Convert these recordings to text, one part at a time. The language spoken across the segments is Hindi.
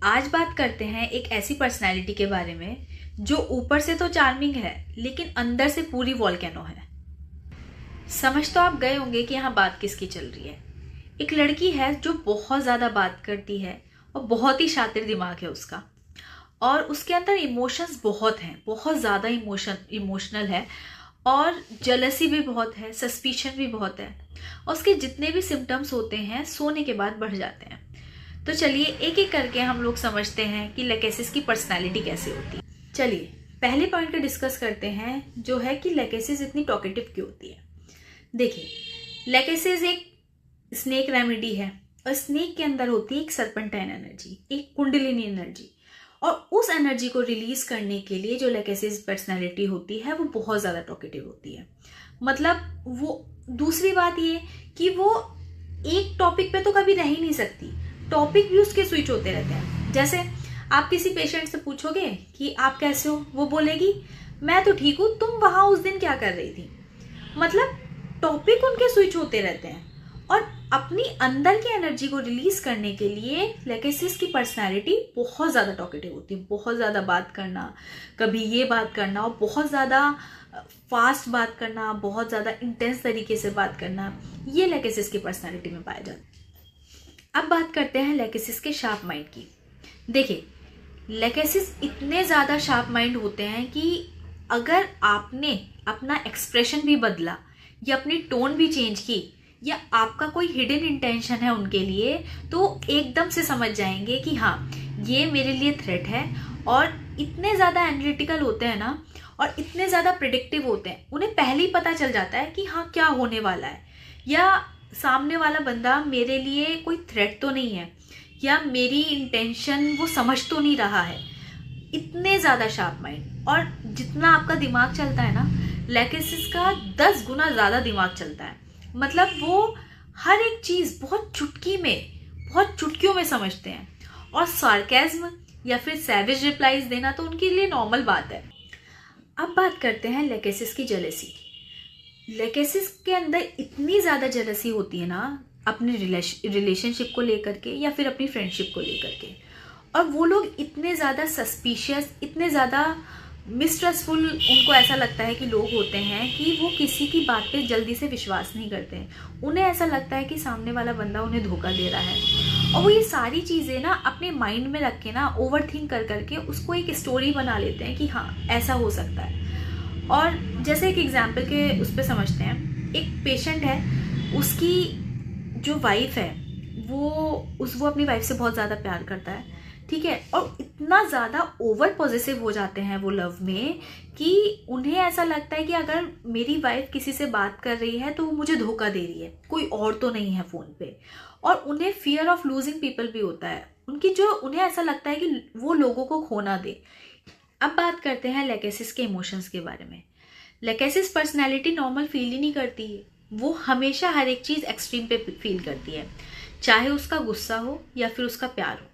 आज बात करते हैं एक ऐसी पर्सनैलिटी के बारे में जो ऊपर से तो चार्मिंग है लेकिन अंदर से पूरी वॉल्केनो है। समझ तो आप गए होंगे कि यहाँ बात किसकी चल रही है। एक लड़की है जो बहुत ज़्यादा बात करती है और बहुत ही शातिर दिमाग है उसका, और उसके अंदर इमोशंस बहुत हैं, बहुत ज़्यादा इमोशनल है और जेलसी भी बहुत है, सस्पिशन भी बहुत है। और उसके जितने भी सिम्टम्स होते हैं सोने के बाद बढ़ जाते हैं। तो चलिए एक एक करके हम लोग समझते हैं कि लेकेसिस की पर्सनालिटी कैसे होती है। चलिए पहले पॉइंट को डिस्कस करते हैं, जो है कि लेकेसिस इतनी टॉकेटिव क्यों होती है। देखिए, लेकेसिस एक स्नेक रेमेडी है और स्नेक के अंदर होती है एक सर्पेंटाइन एनर्जी, एक कुंडलिनी एनर्जी, और उस एनर्जी को रिलीज करने के लिए जो लेकेसिस पर्सनालिटी होती है वो बहुत ज़्यादा टॉकेटिव होती है। मतलब वो, दूसरी बात ये कि वो एक टॉपिक पे तो कभी रह ही नहीं सकती, टॉपिक भी उसके स्विच होते रहते हैं। जैसे आप किसी पेशेंट से पूछोगे कि आप कैसे हो, वो बोलेगी मैं तो ठीक हूँ, तुम वहां उस दिन क्या कर रही थी। मतलब टॉपिक उनके स्विच होते रहते हैं। और अपनी अंदर की एनर्जी को रिलीज करने के लिए लेकेसिस की पर्सनालिटी बहुत ज़्यादा टॉकेटिव होती है। बहुत ज़्यादा बात करना, कभी ये बात करना, और बहुत ज़्यादा फास्ट बात करना, बहुत ज़्यादा इंटेंस तरीके से बात करना, ये लेकेसिस की पर्सनालिटी में पाया जाता है। अब बात करते हैं लेकेसिस के शार्प माइंड की। देखिए, लेकेसिस इतने ज़्यादा शार्प माइंड होते हैं कि अगर आपने अपना एक्सप्रेशन भी बदला या अपनी टोन भी चेंज की या आपका कोई हिडन इंटेंशन है उनके लिए, तो एकदम से समझ जाएंगे कि हाँ ये मेरे लिए थ्रेट है। और इतने ज़्यादा एनालिटिकल होते हैं ना, और इतने ज़्यादा प्रिडिक्टिव होते हैं, उन्हें पहले ही पता चल जाता है कि हाँ क्या होने वाला है, या सामने वाला बंदा मेरे लिए कोई थ्रेट तो नहीं है, या मेरी इंटेंशन वो समझ तो नहीं रहा है। इतने ज़्यादा शार्प माइंड। और जितना आपका दिमाग चलता है ना, लेकेसिस का 10 गुना ज़्यादा दिमाग चलता है। मतलब वो हर एक चीज़ बहुत चुटकियों में समझते हैं। और सार्केज्म या फिर सैवेज रिप्लाईज देना तो उनके लिए नॉर्मल बात है। अब बात करते हैं लेकेसिस की जेलसी की। लेकेसिस के अंदर इतनी ज़्यादा जेलसी होती है ना, अपने रिलेशनशिप को लेकर के या फिर अपनी फ्रेंडशिप को लेकर के। और वो लोग इतने ज़्यादा सस्पिशियस, इतने ज़्यादा मिसट्रस्टफुल, उनको ऐसा लगता है कि लोग होते हैं कि वो किसी की बात पे जल्दी से विश्वास नहीं करते हैं। उन्हें ऐसा लगता है कि सामने वाला बंदा उन्हें धोखा दे रहा है, और वो ये सारी चीज़ें ना अपने माइंड में रख के ना ओवर थिंक कर करके उसको एक स्टोरी बना लेते हैं कि हाँ ऐसा हो सकता है। और जैसे एक एग्जाम्पल के उस पर समझते हैं, एक पेशेंट है, उसकी जो वाइफ है वो अपनी वाइफ से बहुत ज़्यादा प्यार करता है, ठीक है। और इतना ज़्यादा ओवर पॉजिटिव हो जाते हैं वो लव में कि उन्हें ऐसा लगता है कि अगर मेरी वाइफ किसी से बात कर रही है तो वो मुझे धोखा दे रही है, कोई और तो नहीं है फ़ोन पे। और उन्हें फियर ऑफ लूजिंग पीपल भी होता है उनकी, जो उन्हें ऐसा लगता है कि वो लोगों को खो ना दे। अब बात करते हैं लेकेसिस के इमोशंस के बारे में। लेकेसिस पर्सनैलिटी नॉर्मल फील ही नहीं करती है, वो हमेशा हर एक चीज़ एक्सट्रीम पे फील करती है, चाहे उसका गुस्सा हो या फिर उसका प्यार हो।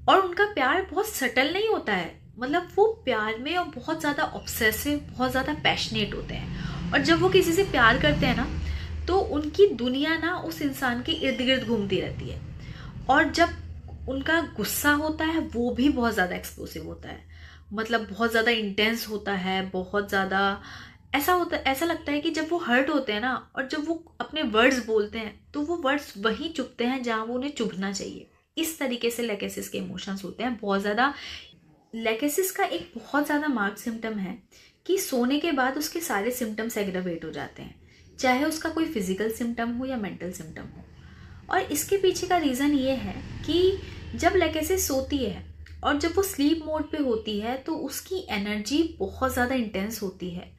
और उनका प्यार बहुत सटल नहीं होता है, मतलब वो प्यार में और बहुत ज़्यादा ऑब्सेसिव, बहुत ज़्यादा पैशनेट होते हैं। और जब वो किसी से प्यार करते हैं ना, तो उनकी दुनिया ना उस इंसान के इर्द गिर्द घूमती रहती है। और जब उनका गुस्सा होता है वो भी बहुत ज़्यादा एक्सप्लोसिव होता है, मतलब बहुत ज़्यादा इंटेंस होता है, बहुत ज़्यादा ऐसा लगता है कि जब वो हर्ट होते हैं ना, और जब वो अपने वर्ड्स बोलते हैं तो वो वर्ड्स वहीं चुभते हैं जहाँ वो उन्हें चुभना चाहिए। इस तरीके से लेकेसिस के इमोशंस होते हैं बहुत ज़्यादा। लेकेसिस का एक बहुत ज़्यादा मार्क्ड सिम्टम है कि सोने के बाद उसके सारे सिम्टम्स एग्रावेट हो जाते हैं, चाहे उसका कोई फिजिकल सिम्टम हो या मेंटल सिम्टम हो। और इसके पीछे का रीज़न ये है कि जब लेकेसिस सोती है और जब वो स्लीप मोड पे होती है तो उसकी एनर्जी बहुत ज़्यादा इंटेंस होती है,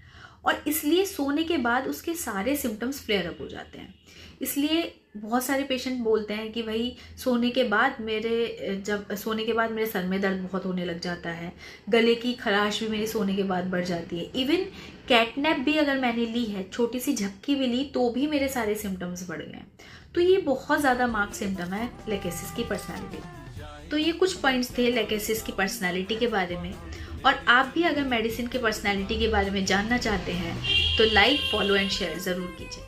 और इसलिए सोने के बाद उसके सारे सिम्टम्स फ्लेयर अप हो जाते हैं। इसलिए बहुत सारे पेशेंट बोलते हैं कि भाई सोने के बाद मेरे सर में दर्द बहुत होने लग जाता है, गले की खराश भी मेरी सोने के बाद बढ़ जाती है, इवन कैटनैप भी अगर मैंने ली है, छोटी सी झपकी भी ली, तो भी मेरे सारे सिम्टम्स बढ़ गए हैं। तो ये बहुत ज़्यादा मार्क्ड सिम्टम है लेकेसिस की पर्सनैलिटी। तो ये कुछ पॉइंट्स थे लेकेसिस की पर्सनैलिटी के बारे में। और आप भी अगर मेडिसिन के पर्सनैलिटी के बारे में जानना चाहते हैं तो लाइक, फॉलो एंड शेयर ज़रूर कीजिए।